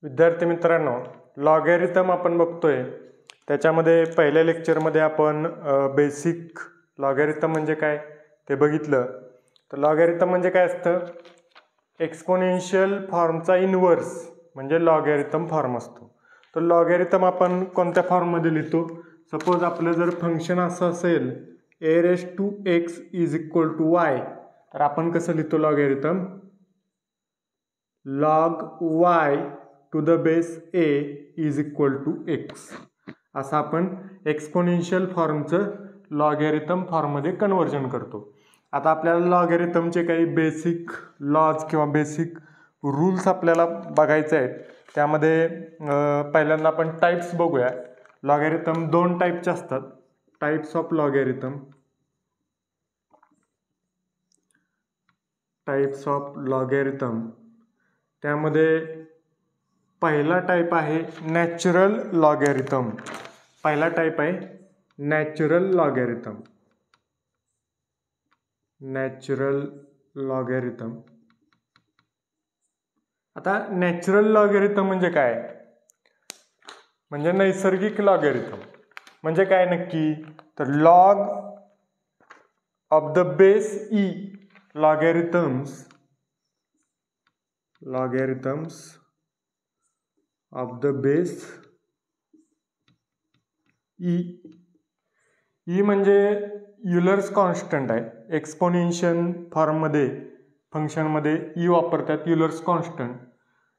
विद्यार्थी मित्रांनो, लॉगॅरिथम आपण बघतोय. त्याच्यामध्ये पहिल्या लेक्चरमध्ये आपण बेसिक लॉगॅरिथम म्हणजे काय ते बघितलं. तर लॉगॅरिथम म्हणजे काय असतं? एक्सपोनेन्शियल फॉर्मचा इन्व्हर्स म्हणजे लॉगॅरिथम फॉर्म असतो. तर लॉगॅरिथम आपण कोणत्या फॉर्ममध्ये लिहितो? सपोज आपलं जर फंक्शन असं असेल a⁴x = y, तर आपण कसं लिहितो logarithm? log y to the base a is equal to x. असं आपण एक्सपोनेन्शियल फॉर्मचं लॉगॅरिथम फॉर्ममध्ये कन्व्हर्जन करतो. आता आपल्याला लॉगॅरिथमचे काही बेसिक लॉज किंवा बेसिक रूल्स आपल्याला बघायचे आहेत. त्यामध्ये पहिल्यांदा आपण टाईप्स बघूया. लॉगॅरिथम दोन टाईपचे असतात. Types of logarithm. Types of logarithm त्यामध्ये पहिला टाईप आहे नॅचरल लॉगॅरिथम. पहिला टाईप आहे नॅचरल लॉगॅरिथम. Natural logarithm. आता नॅचरल लॉगॅरिथम म्हणजे काय? म्हणजे नैसर्गिक लॉगॅरिथम. म्हणजे काय नक्की? तर log of the base e logarithms of the base e. E म्हणजे युलर्स कॉन्स्टंट आहे. एक्सपोनेन्शियल फॉर्ममध्ये फंक्शनमध्ये ई वापरतात, युलर्स कॉन्स्टंट.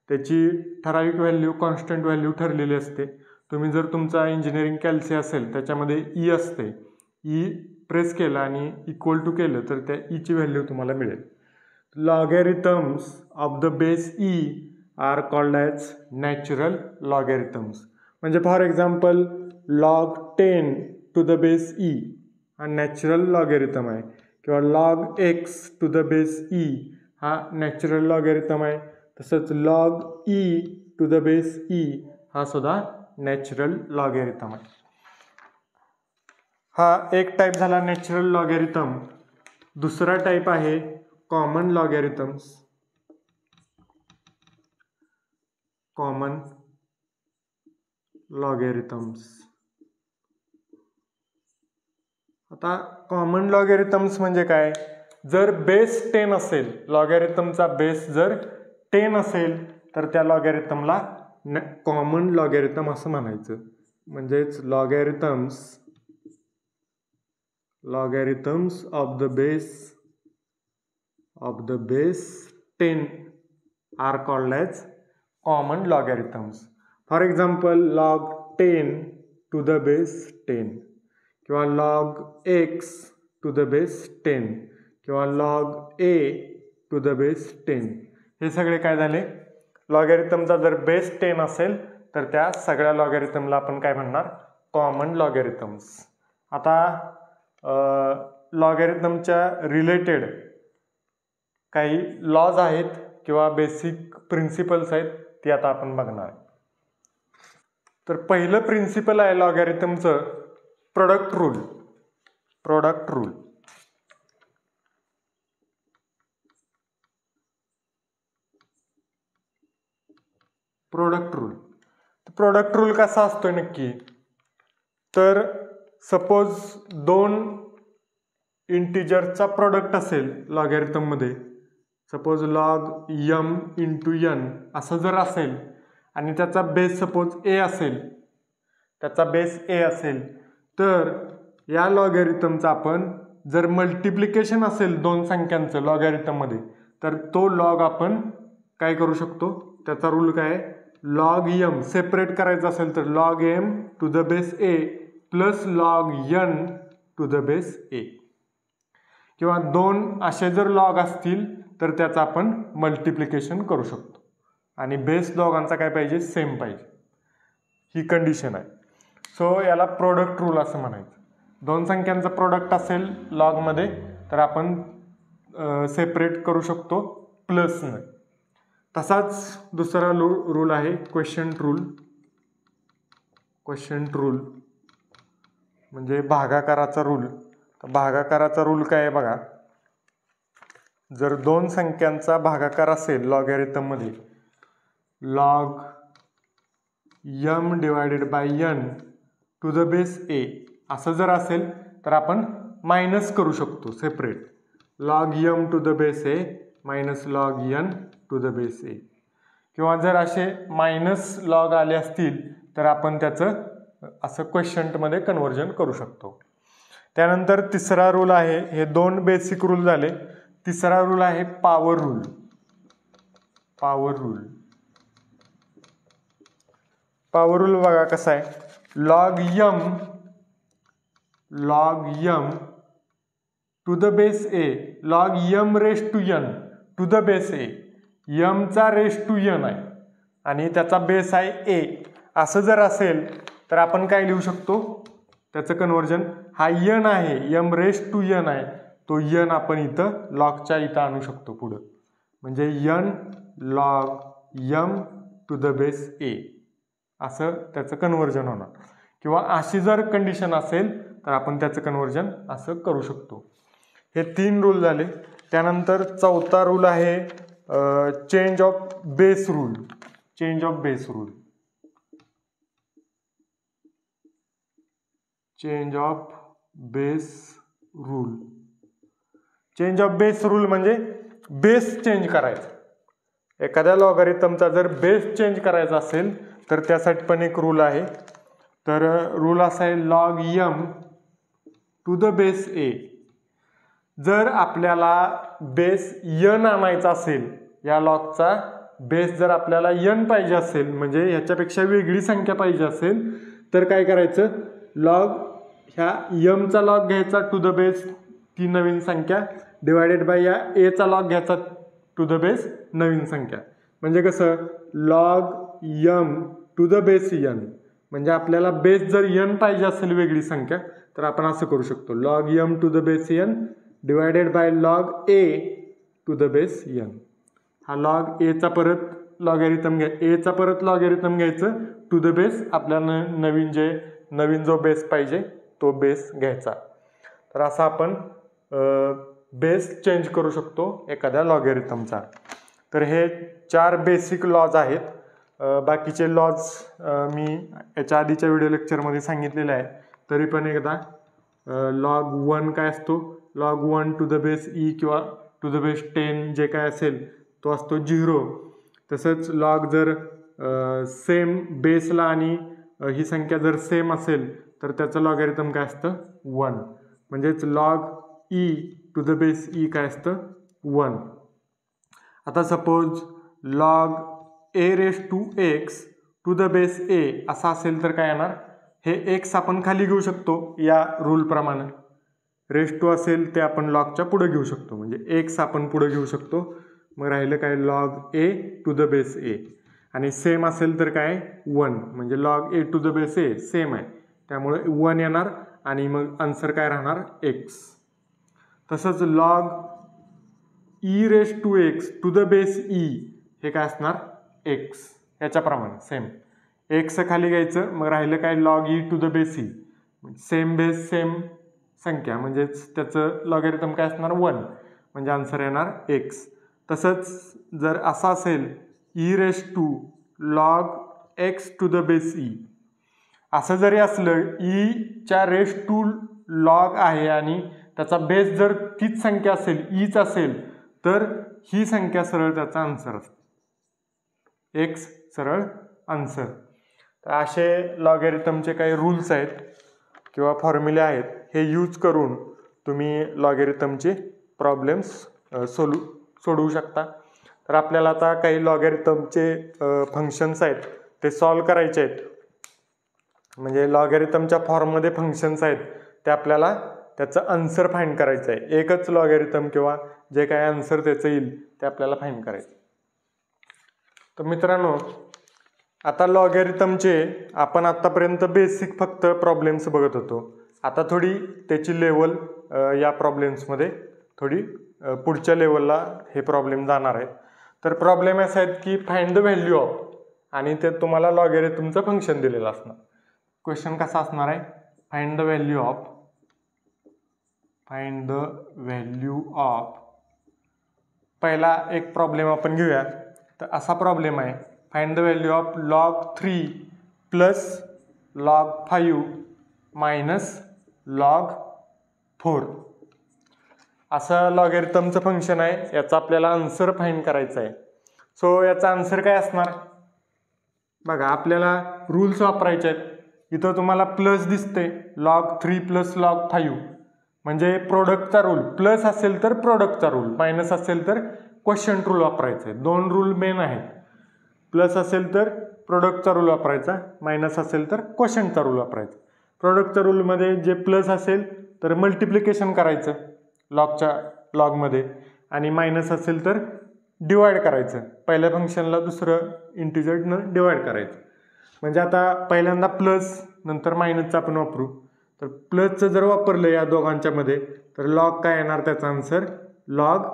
त्याची ठराविक व्हॅल्यू, कॉन्स्टंट व्हॅल्यू ठरलेली असते. तुम्ही जर तुमचा इंजिनिअरिंग कॅल्सी असेल त्याच्यामध्ये ई असते. ई प्रेस केलं आणि इक्वल टू केलं तर त्या ईची व्हॅल्यू तुम्हाला मिळेल. Logarithms of the base e are called as natural logarithms. म्हणजे for example log 10 to the base e हा नॅचरल लॉगॅरिथम आहे, किंवा log x to the base e हा नॅचरल लॉगॅरिथम आहे. तसंच log e to the base e हा सुद्धा natural logarithm आहे. हा एक टाईप झाला नॅचरल लॉगॅरिथम. दुसरा टाईप आहे कॉमन लॉगॅरिथम्स. कॉमन लॉगॅरिथम्स. आता कॉमन लॉगॅरिथम्स म्हणजे काय? जर बेस 10 असेल, लॉगॅरिथमचा बेस जर 10 असेल तर त्या लॉगॅरिथमला कॉमन लॉगॅरिथम असं म्हणायचं. म्हणजेच logarithms of the base 10 are called as common logarithms. For example log 10 to the base 10, किंवा log x to the base 10, किंवा log a to the base 10. हे सगळे काय झाले? लॉगॅरिथमचा जर बेस 10 असेल तर त्या सगळ्या लॉगॅरिथमला आपण काय म्हणणार? कॉमन लॉगॅरिथम्स. आता लॉगॅरिथमच्या रिलेटेड काही लॉज आहेत किंवा बेसिक प्रिन्सिपल्स आहेत, ती आता आपण बघणार. तर पहिलं प्रिन्सिपल आहे लॉगॅरिथमचं product rule. Product rule. Product rule कसा असतोय नक्की? तर सपोज दोन इंटिजरचा प्रोडक्ट असेल लॉगॅरिथममध्ये, सपोज log m × n असं जर असेल आणि त्याचा बेस सपोज a असेल, तर या लॉगॅरिथमचा आपण जर मल्टिप्लिकेशन असेल दोन संख्यांचं लॉगॅरिथममध्ये, तर तो लॉग आपण काय करू शकतो? त्याचा रूल काय आहे? log m सेपरेट करायचं असेल तर log m to the base a plus log n to the base a. किंवा दोन असे जर लॉग असतील तर त्याचं आपण मल्टिप्लिकेशन करू शकतो आणि बेस दोघांचा काय पाहिजे? सेम पाहिजे. ही कंडिशन आहे. सो याला प्रोडक्ट रूल असं म्हणायचं. दोन संख्यांचं प्रोडक्ट असेल लॉगमध्ये तर आपण सेपरेट करू शकतो प्लसनं. तसाच दुसरा रूल आहे क्वेशंट रूल. क्वेशंट रूल म्हणजे भागाकाराचा रूल. तर भागाकाराचा रूल काय आहे बघा. जर दोन संख्यांचा भागाकार असेल लॉगॅरिथममध्ये, log m divided by n to the base a असं जर असेल तर आपण मायनस करू शकतो separate. Log m to the base a minus log n to the base a. किंवा जर असे मायनस लॉग आले असतील तर आपण त्याचं असं क्वेशंटमध्ये कन्व्हर्जन करू शकतो. त्यानंतर तिसरा रूल आहे, हे 2 बेसिक रूल झाले. तिसरा रूल आहे power rule. Power rule power rule बघा कसा आहे. Log m to the base a log m raise to n to the base a. m चा रेस टू n आहे आणि त्याचा बेस आहे a. असं जर असेल तर आपण काय लिहू शकतो, त्याचं कन्व्हर्जन हा n आहे, m रेस टू n आहे, तो n आपण इथं लॉगच्या इथं आणू शकतो पुढं. म्हणजे n log m to the base a असं त्याचं कन्व्हर्जन होणार. किंवा अशी जर कंडिशन असेल तर आपण त्याचं कन्व्हर्जन असं करू शकतो. हे 3 रूल झाले. त्यानंतर चौथा रूल आहे change of base rule. Change of base rule. Change of base rule. Change of base rule म्हणजे बेस चेंज करायचा. एखाद्या लॉगॅरिथमचा जर बेस चेंज करायचा असेल तर त्यासाठी पण एक रूल आहे. तर रूल असा आहे log m to the base a. जर आपल्याला बेस n आणायचा असेल, या लॉगचा बेस जर आपल्याला n पाहिजे असेल, म्हणजे ह्याच्यापेक्षा वेगळी संख्या पाहिजे असेल, तर काय करायचं, लॉग ह्या m चा लॉग घ्यायचा टू द बेस ती नवीन संख्या डिवायडेड बाय या a चा लॉग घ्यायचा टू द बेस नवीन संख्या. म्हणजे कसं log m to the base n. म्हणजे आपल्याला बेस जर n पाहिजे असेल वेगळी संख्या तर आपण असं करू शकतो log m to the base n divided by log a to the base n. हा लॉग a चा परत लॉगॅरिथम a चा परत लॉगॅरिथम घ्यायचं टू द बेस आपल्याला नवीन जो बेस पाहिजे तो बेस घ्यायचा. तर असं आपण बेस चेंज करू शकतो एखाद्या लॉगॅरिथमचा. तर हे 4 बेसिक लॉज आहेत. बाकीचे लॉज मी याच्या आधीच्या व्हिडिओ लेक्चरमध्ये सांगितलेले आहे. तरी पण एकदा लॉग 1 काय असतो, log 1 to the base e किंवा टू द बेस 10 जे काय असेल तो असतो 0. तसंच लॉग जर सेम बेसला आणि ही संख्या जर सेम असेल तर त्याचं लॉगॅरिथम काय असतं 1. म्हणजेच log e to the base e काय असतं 1. आता suppose log a raise to x to the base a असा असेल तर काय येणार, हे x आपण खाली घेऊ शकतो या रूलप्रमाणे. रेस टू असेल ते आपण लॉगच्या पुढे घेऊ शकतो, म्हणजे x आपण पुढे घेऊ शकतो. मग राहिलं काय log a to the base a. आणि सेम असेल तर काय 1, म्हणजे log a to the base a same आहे त्यामुळे 1 येणार आणि मग आन्सर काय राहणार x. तसंच log e raise to x to the base e हे काय असणार x. याच्याप्रमाणे सेम x खाली घ्यायचं, मग राहिलं काय log e to the base e. Same base same संख्या म्हणजेच त्याचं लॉगॅरिथम काय असणार 1, म्हणजे आन्सर येणार x. तसंच जर असं असेल e raise to log x to the base e. असं जरी असलं e च्या रेस टू लॉग आहे आणि त्याचा बेस जर तीच संख्या असेल ईच असेल तर ही संख्या सरळ त्याचा आन्सर असतो, x सरळ आन्सर. तर असे लॉगॅरिथमचे काही रूल्स आहेत किंवा फॉर्म्युले आहेत, हे यूज करून तुम्ही लॉगॅरिथमचे प्रॉब्लेम्स सोडवू शकता. तर आपल्याला आता काही लॉगॅरिथमचे फंक्शन्स आहेत ते सॉल्व करायचे आहेत. म्हणजे लॉगॅरिथमच्या फॉर्ममध्ये फंक्शन्स आहेत ते आपल्याला त्याचं आन्सर फाइंड करायचं आहे. एकच लॉगॅरिथम किंवा जे काय आन्सर त्याचं येईल ते आपल्याला फाइंड करायचं. तर मित्रांनो, आता लॉगॅरिथमचे आपण आतापर्यंत बेसिक फक्त प्रॉब्लेम्स बघत होतो. आता थोडी त्याची लेवल या प्रॉब्लेम्समध्ये थोडी पुढच्या लेवलला हे प्रॉब्लेम जाणार आहेत. तर प्रॉब्लेम असे आहेत की फाइंड द व्हॅल्यू ऑफ, आणि ते तुम्हाला लॉगॅरिथमचं फंक्शन दिलेलं असणार. क्वेश्चन कसा असणार आहे, find the value of, find the value of. पहिला एक प्रॉब्लेम आपण घेऊया. तर असा प्रॉब्लेम आहे, find the value of log 3 plus log 5 minus log 4 असं लॉगॅरिथमचं फंक्शन आहे. याचा आपल्याला आन्सर फाइंड करायचा आहे. सो याचा आन्सर काय असणार बघा, आपल्याला रूल्स वापरायचे आहेत. इथं तुम्हाला प्लस दिसते log 3 प्लस log 5 म्हणजे प्रोडक्टचा रूल. प्लस असेल तर प्रोडक्टचा रूल, मायनस असेल तर क्वोशियंट रूल वापरायचा आहे. दोन रूल मेन आहेत. प्लस असेल तर प्रोडक्टचा रूल वापरायचा, मायनस असेल तर क्वोशियंटचा रूल वापरायचा. प्रोडक्टच्या रूलमध्ये जे प्लस असेल तर मल्टिप्लिकेशन करायचं लॉगमध्ये, आणि मायनस असेल तर डिवाइड करायचं. पहिल्या फंक्शनला दुसरं इंटिजरनं डिवाइड करायचं. म्हणजे आता पहिल्यांदा प्लस नंतर मायनसचं आपण वापरू. तर प्लसचं जर वापरलं या दोघांच्यामध्ये तर लॉग काय येणार, त्याचा आन्सर log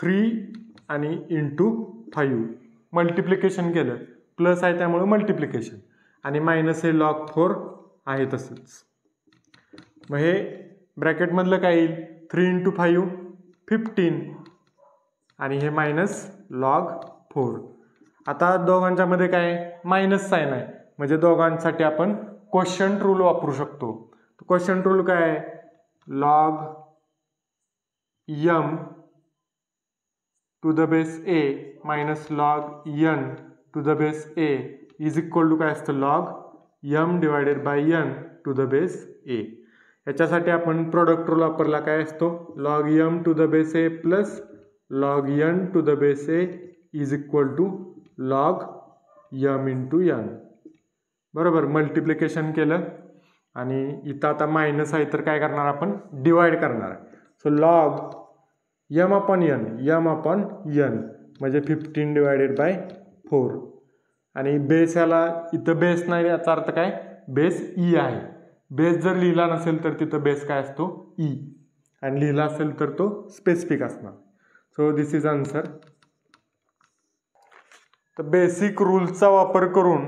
3 आणि इंटू 5. मल्टिप्लिकेशन केलं, प्लस आहे त्यामुळे मल्टिप्लिकेशन, आणि मायनस हे log 4 आहे तसंच. मग हे ब्रॅकेटमधलं काय येईल, 3 इंटू 5 15 आणि हे मायनस log 4. आता दोघांच्यामध्ये काय मायनस साइन आहे म्हणजे दोघांसाठी आपण क्वोशियंट रूल वापरू शकतो. क्वोशियंट रूल काय आहे, log m to the base a minus log n to the base a is equal to काय असतं, log m divided by n to the base a. याच्यासाठी आपण प्रोडक्ट रूल वापरला, काय असतो log m to the base a plus log n to the base a is equal to log m into n. बरोबर, multiplication केलं आणि इथं आता मायनस आहे तर काय करणार आपण, डिवाइड करणार. So log m upon n म्हणजे 15 डिवायडेड बाय 4. आणि बेस याला इथं बेस नाही, याचा अर्थ काय, बेस ई आहे. बेस जर लिहिला नसेल तर तिथं बेस काय असतो, ई, आणि लिहिला असेल तर तो स्पेसिफिक असणार. So this is answer. तर बेसिक रूल्सचा वापर करून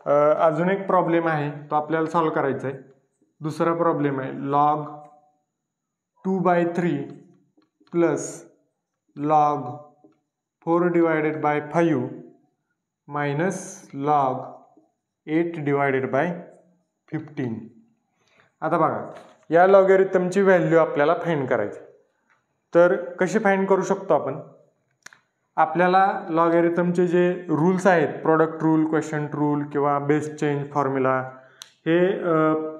अजून एक प्रॉब्लेम आहे, तो आपल्याला सॉल्व्ह करायचा आहे. दुसरा प्रॉब्लेम आहे log 2/3 plus log 4 divided by 5 minus log 8 divided by 15. आता बघा, या लॉगॅरिथमची व्हॅल्यू आपल्याला फाइंड करायची. तर कशी फाइंड करू शकतो आपण, आपल्याला लॉगॅरिथमचे जे रूल्स आहेत, प्रोडक्ट रूल, क्वोशियंट रूल किंवा बेस चेंज फॉर्म्युला, हे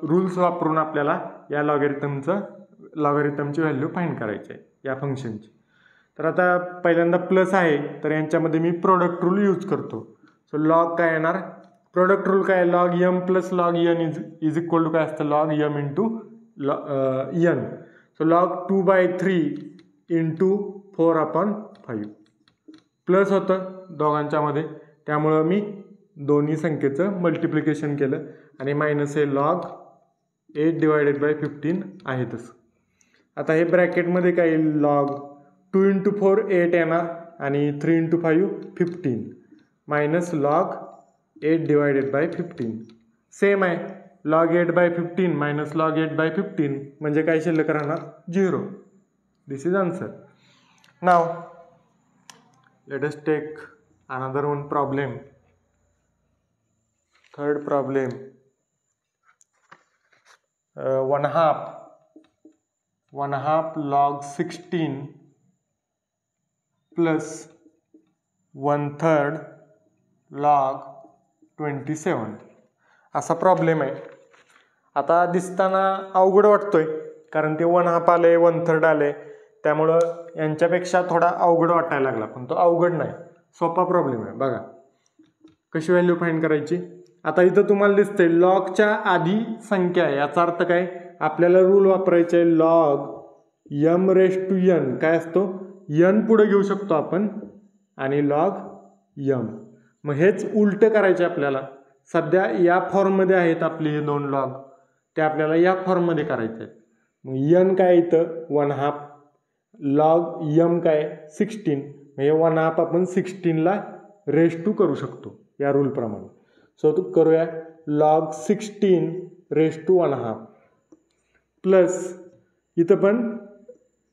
रूल्स वापरून आपल्याला या लॉगॅरिथमची व्हॅल्यू फाइंड करायची आहे या फंक्शनची. तर आता पहिल्यांदा प्लस आहे तर यांच्यामध्ये मी प्रोडक्ट रूल यूज करतो. सो लॉग काय येणार, प्रोडक्ट रूल काय, log m plus log n is equal to काय असतं, log m into n. So log 2/3 into 4/5 plus होतं दोघांच्यामध्ये, त्यामुळं मी दोन्ही संख्येचं मल्टिप्लिकेशन केलं, आणि मायनस हे log 8 डिवायडेड बाय 15 आहे तसं. आता हे ब्रॅकेटमध्ये काय येईल, log 2 इंटू 4 8 येणार, आणि 3 into 5 15 minus log 8 divided by 15. Same आहे, log 8/15 मायनस log 8/15 म्हणजे काय शिल्लक राहणार, 0. This is answer. Now let us take another one problem. Third problem, 1/2 log 16 plus 1/3 log 27 असा प्रॉब्लेम आहे. आता दिसताना अवघड वाटतोय कारण ते 1/2 आले, 1/3 आले, त्यामुळं यांच्यापेक्षा थोडा अवघड वाटायला लागला, पण तो अवघड नाही, सोपा प्रॉब्लेम आहे. बघा कशी व्हॅल्यू फाइंड करायची. आता इथं तुम्हाला दिसतंय लॉगच्या आधी संख्या आहे, याचा अर्थ काय, आपल्याला रूल वापरायचे आहे log m raise to n काय असतो, n पुढे घेऊ शकतो आपण, आणि log m. मग हेच उलट करायचे आपल्याला. सध्या या फॉर्ममध्ये आहेत आपले हे दोन लॉग, ते आपल्याला या फॉर्ममध्ये करायचे आहेत. मग n काय इथं 1/2, log m काय 16, म्हणजे 1/2 आपण 16ला रेस टू करू शकतो या रूलप्रमाणे. सो तो करूया, log 16 रेस टू 1/2 प्लस इथं पण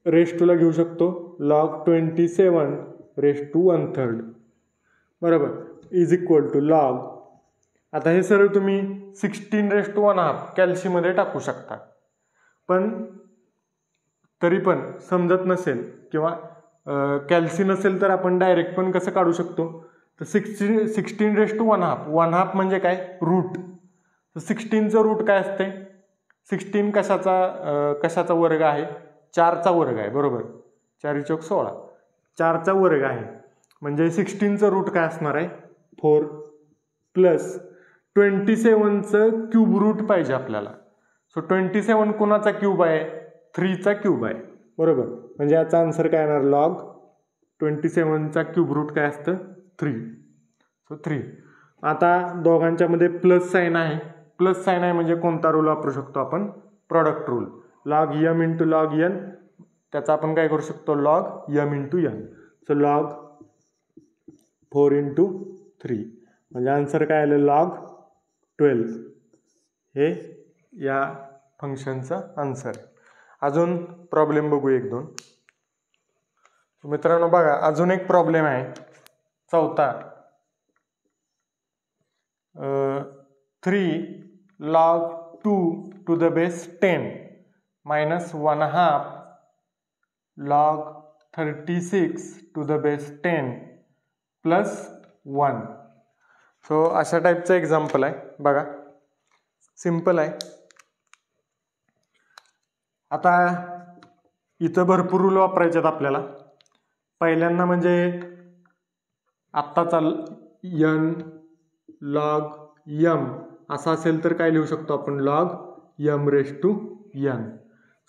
रेस टूला घेऊ शकतो log 27 रेस टू 1/3 बरोबर, इज इक्वल टू log आता हे सरळ तुम्ही 16⁻⁴ कॅल्सीमध्ये टाकू शकता, पण तरी पण समजत नसेल किंवा कॅल्सी नसेल तर आपण डायरेक्ट पण कसं काढू शकतो, तर 16⁻⁴ म्हणजे काय, रूट. तर 16चं रूट काय असते, 16 कशाचा वर्ग आहे, 4चा वर्ग आहे, बरोबर. 4 × 16 4चा वर्ग आहे, म्हणजे 16चं रूट काय असणार आहे, 4 प्लस 27चं क्यूब रूट पाहिजे आपल्याला. सो 27 कोणाचा क्यूब आहे, 3चा क्यूब आहे, बरोबर. म्हणजे याचा आन्सर काय येणार, लॉग 27चा क्यूब रूट काय असतं, 3. सो 3. आता दोघांच्या मध्ये प्लस साईन आहे, प्लस साईन आहे म्हणजे कोणता रूल वापरू शकतो आपण, product rule. Log m × log n, त्याचा आपण काय करू शकतो, log m × n. So log 4 × 3 म्हणजे आन्सर काय आलं, लॉग 12. हे या फंक्शनचा आन्सर आहे. अजून प्रॉब्लेम बघू 1-2. मित्रांनो बघा, अजून एक प्रॉब्लेम आहे, चौथा. 3 log 2 to the base 10 minus 1/2 log 36 to the base 10 plus 1. So अशा टाईपचं एक्झाम्पल आहे बघा, सिम्पल आहे. आता इथं भरपूर रूल वापरायचे आहेत आपल्याला. पहिल्यांदा म्हणजे आत्ताचा n log m असा असेल तर काय लिहू शकतो आपण, log m⁻n.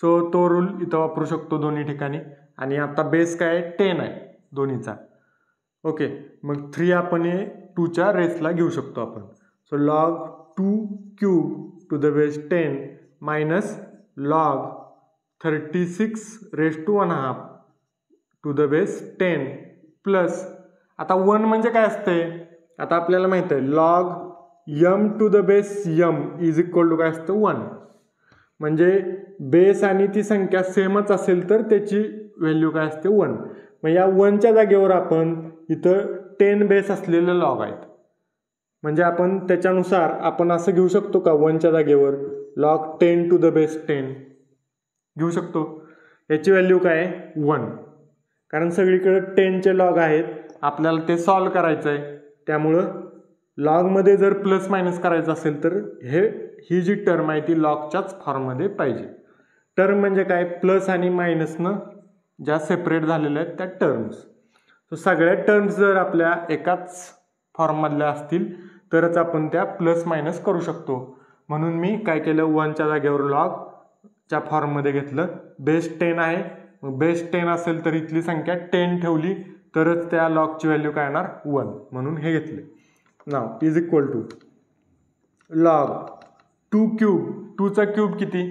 सो तो रूल इथं वापरू शकतो दोन्ही ठिकाणी. आणि आता बेस काय आहे, 10 आहे दोन्हीचा. ओके, मग 3 आपण हे 2च्या रेसला घेऊ शकतो आपण. So log 2³ to the base 10 minus log 36⁻⁴ to the base 10 plus, आता 1 म्हणजे काय असते, आता आपल्याला माहित आहे log m to the base m is equal to काय असतं, 1. म्हणजे बेस आणि ती संख्या सेमच असेल तर त्याची व्हॅल्यू काय असते, 1. मग या 1च्या जागेवर आपण इथं 10 बेस असलेले लॉग आहेत, म्हणजे आपण त्याच्यानुसार आपण असं घेऊ शकतो का, 1च्या जागेवर log 10 to the base 10 घेऊ शकतो. याची व्हॅल्यू काय आहे, 1. कारण सगळीकडे 10चे लॉग आहेत, आपल्याला ते सॉल्व करायचं आहे. त्यामुळं लॉगमध्ये जर प्लस मायनस करायचं असेल तर ही जी टर्म आहे ती लॉगच्याच फॉर्ममध्ये पाहिजे. टर्म म्हणजे काय, प्लस आणि मायनसनं ज्या सेपरेट झालेल्या आहेत त्या टर्म्स. तर सगळ्या टर्म्स जर आपल्या एकाच फॉर्ममधल्या असतील तरच आपण त्या प्लस मायनस करू शकतो. म्हणून मी काय केलं, 1च्या जागेवर लॉगच्या फॉर्ममध्ये घेतलं. बेस 10 आहे, मग बेस 10 असेल तर इथली संख्या 10 ठेवली तरच त्या लॉगची व्हॅल्यू काय येणार, 1. म्हणून हे घेतले. Now is equal to log 2³ 2चा क्यूब किती,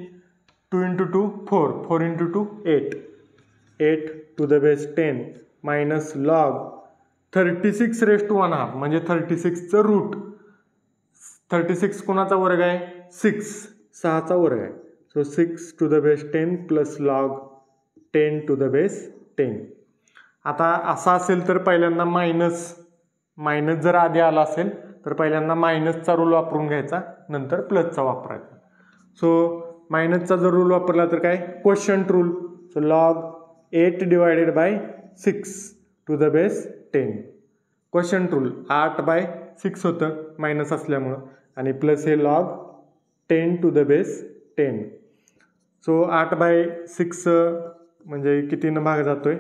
2 × 2 4 4 × 2 8 8 to the base 10 minus log 36⁻⁴ म्हणजे 36चं रूट. 36 कोणाचा वर्ग आहे, 6चा वर्ग आहे. So 6 to the base 10 plus log 10 to the base 10. आता असा असेल तर पहिल्यांदा मायनस जर आधी आला असेल तर पहिल्यांदा मायनसचा रूल वापरून घ्यायचा, नंतर प्लसचा वापरायचा. सो मायनसचा जर रूल वापरला तर काय, quotient rule. So log 8 / 6 to the base 10. Quotient rule 8/6 होतं मायनस असल्यामुळं, आणि प्लस हे log 10 to the base 10. So 8/6 म्हणजे कितीनं भाग जातोय,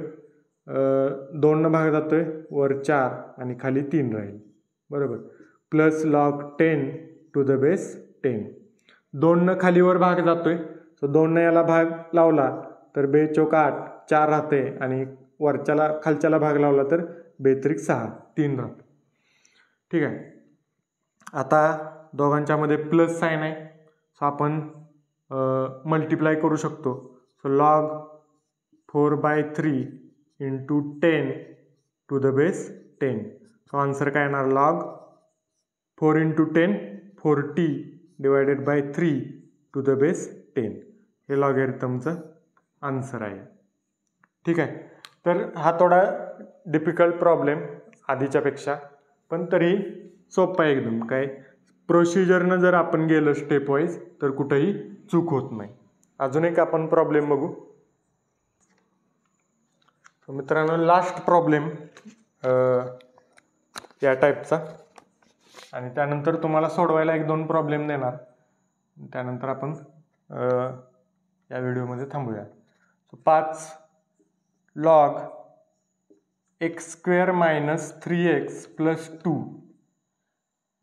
2नं भाग जातोय, वर 4 आणि खाली 3 राहील, बरोबर. Plus log 10 to the base 10. 2नं खालीवर भाग जातोय, सो 2नं याला भाग लावला तर 2×4 8 4 राहते, आणि वरच्याला खालच्याला भाग लावला तर 2×6 3 राहते. ठीक आहे. आता दोघांच्यामध्ये प्लस साईन आहे, सो आपण मल्टिप्लाय करू शकतो. So log 4/3 × 10 to the base 10. So answer काय येणार, लॉग 4 × 10 40 / 3 to the base 10. हे लॉगॅरिथमचं आन्सर आहे. ठीक आहे. तर हा थोडा डिफिकल्ट प्रॉब्लेम आधीच्यापेक्षा, पण तरी सोपा आहे एकदम. काय प्रोसिजरनं जर आपण गेलं स्टेप वाईज तर कुठेही चूक होत नाही. अजून एक आपण प्रॉब्लेम बघू. मित्रांनो लास्ट प्रॉब्लेम या टाईपचा, आणि त्यानंतर तुम्हाला सोडवायला 1-2 प्रॉब्लेम देणार, त्यानंतर आपण या व्हिडिओमध्ये थांबूया. 5 log x² - 3x + 2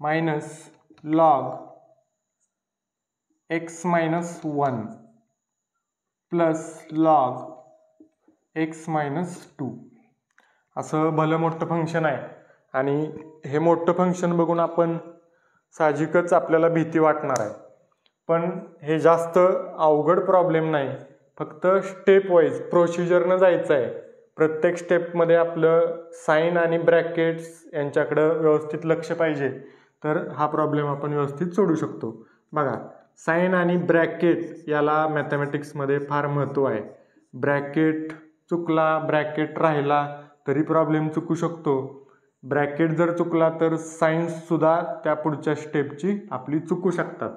minus log x - 1 plus log x - 2 असं भलं मोठं फंक्शन आहे. आणि हे मोठं फंक्शन बघून आपण साहजिकच आपल्याला भीती वाटणार आहे, पण हे जास्त अवघड प्रॉब्लेम नाही. फक्त स्टेप वाईज प्रोसिजरनं जायचं आहे. प्रत्येक स्टेपमध्ये आपलं साईन आणि ब्रॅकेट्स यांच्याकडं व्यवस्थित लक्ष पाहिजे, तर हा प्रॉब्लेम आपण व्यवस्थित सोडू शकतो. बघा, साईन आणि ब्रॅकेट याला मॅथमॅटिक्समध्ये फार महत्त्व आहे. ब्रॅकेट चुकला, ब्रॅकेट राहिला तरी प्रॉब्लेम चुकू शकतो. ब्रॅकेट जर चुकला तर साईन्ससुद्धा त्या पुढच्या स्टेपची आपली चुकू शकतात.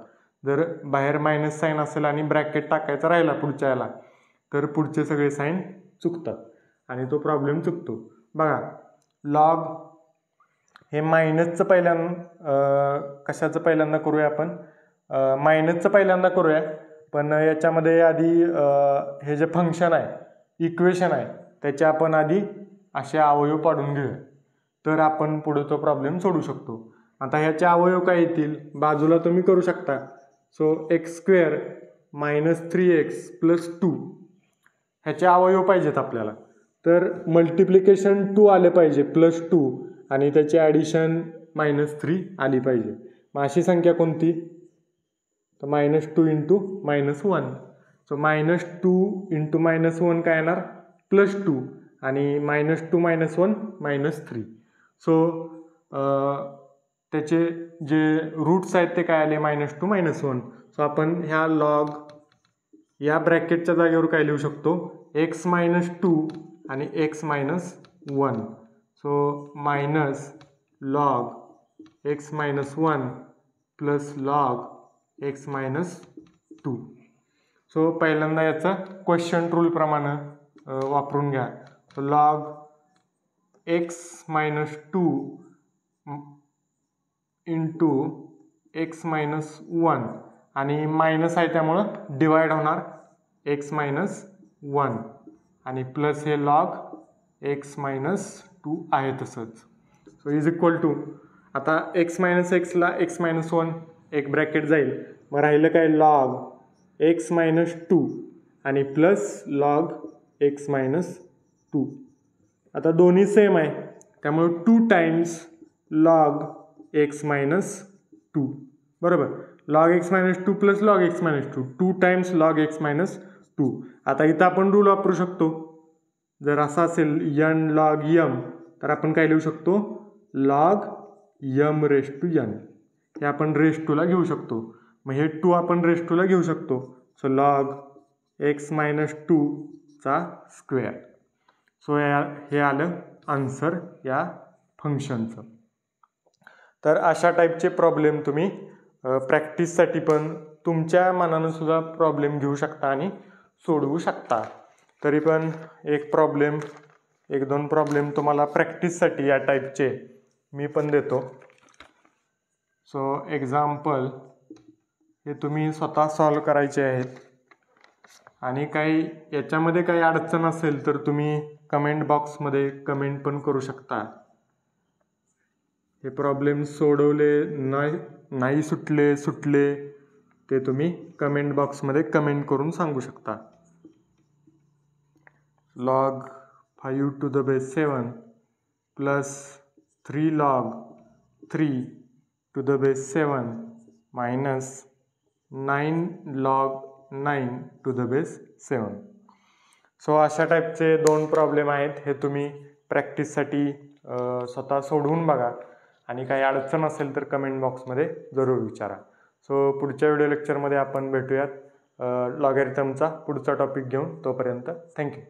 जर बाहेर मायनस साईन असेल आणि ब्रॅकेट टाकायचा राहिला पुढच्या याला, तर पुढचे सगळे साईन चुकतात आणि तो प्रॉब्लेम चुकतो. बघा, लॉग हे मायनसचं कशाचं पहिल्यांदा करूया आपण, मायनसचं पहिल्यांदा करूया. पण याच्यामध्ये आधी हे जे फंक्शन आहे, इक्वेशन आहे, त्याचे आपण आधी असे अवयव पाडून घेऊया, तर आपण पुढे तो प्रॉब्लेम सोडू शकतो. आता ह्याचे अवयव काय येतील बाजूला तुम्ही करू शकता. सो x² - 3x + 2 ह्याचे अवयव पाहिजेत आपल्याला, तर मल्टिप्लिकेशन 2 आले पाहिजे +2 आणि त्याची ॲडिशन -3 आली पाहिजे. मग अशी संख्या कोणती, तर -2 × -1. सो -2 × -1 काय येणार, +2 आणि -2 - 1 -3. सो त्याचे जे रूट्स आहेत ते काय आले, -2 - 1. सो आपण ह्या लॉग या ब्रॅकेटच्या जागेवर काय लिहू शकतो, x - 2 आणि x - 1. So -log x - 1 + log x - 2. So पहिल्यांदा याचं क्वेश्चन रूल प्रमाणे वापरून घ्या. log x - 2 × x - 1 आणि मायनस आहे त्यामुळं डिवाइड होणार x - 1 आणि प्लस हे log x - 2 आहे तसंच. सो इज इक्वल टू, आता x - x ला x - 1 एक ब्रॅकेट जाईल, मग राहिलं काय log x - 2 आणि प्लस log x - 2. आता दोन्ही सेम आहे त्यामुळे 2 टाइम्स log x - 2, बरोबर. log x - 2 + log x - 2, 2 times log x - 2. आता इथं आपण रूल वापरू शकतो. जर असा असेल n log m, तर आपण काय लिहू शकतो, log m⁻n. हे आपण ⁻² घेऊ शकतो. मग हे 2 आपण ⁻² घेऊ शकतो. सो log x - 2 चा स्क्वेअर. सो हे आलं आन्सर या फंक्शनचं. तर अशा टाईपचे प्रॉब्लेम तुम्ही प्रॅक्टिससाठी पण तुमच्या मनानं सुद्धा प्रॉब्लेम घेऊ शकता आणि सोडवू शकता. तरी पण 1-2 प्रॉब्लेम तुम्हाला प्रॅक्टिससाठी या टाईपचे मी पण देतो. सो एक्झाम्पल हे तुम्ही स्वतः सॉल्व करायचे आहेत, आणि काही याच्यामध्ये काही अडचण असेल तर तुम्ही कमेंट बॉक्समध्ये कमेंट पण करू शकता. हे प्रॉब्लेम सोडवले नाही सुटले ते तुम्ही कमेंट बॉक्समध्ये कमेंट करून सांगू शकता. log 5⁻7 + 3 log 3⁻7 - 9 log 9⁻7. सो अशा टाईपचे 2 प्रॉब्लेम आहेत. हे तुम्ही प्रॅक्टिससाठी स्वतः सोडवून बघा, आणि काही अडचण असेल तर कमेंट बॉक्समध्ये जरूर विचारा. सो पुढच्या व्हिडिओ लेक्चरमध्ये आपण भेटूयात लॉगॅरिथमचा पुढचा टॉपिक घेऊन. तोपर्यंत थँक्यू.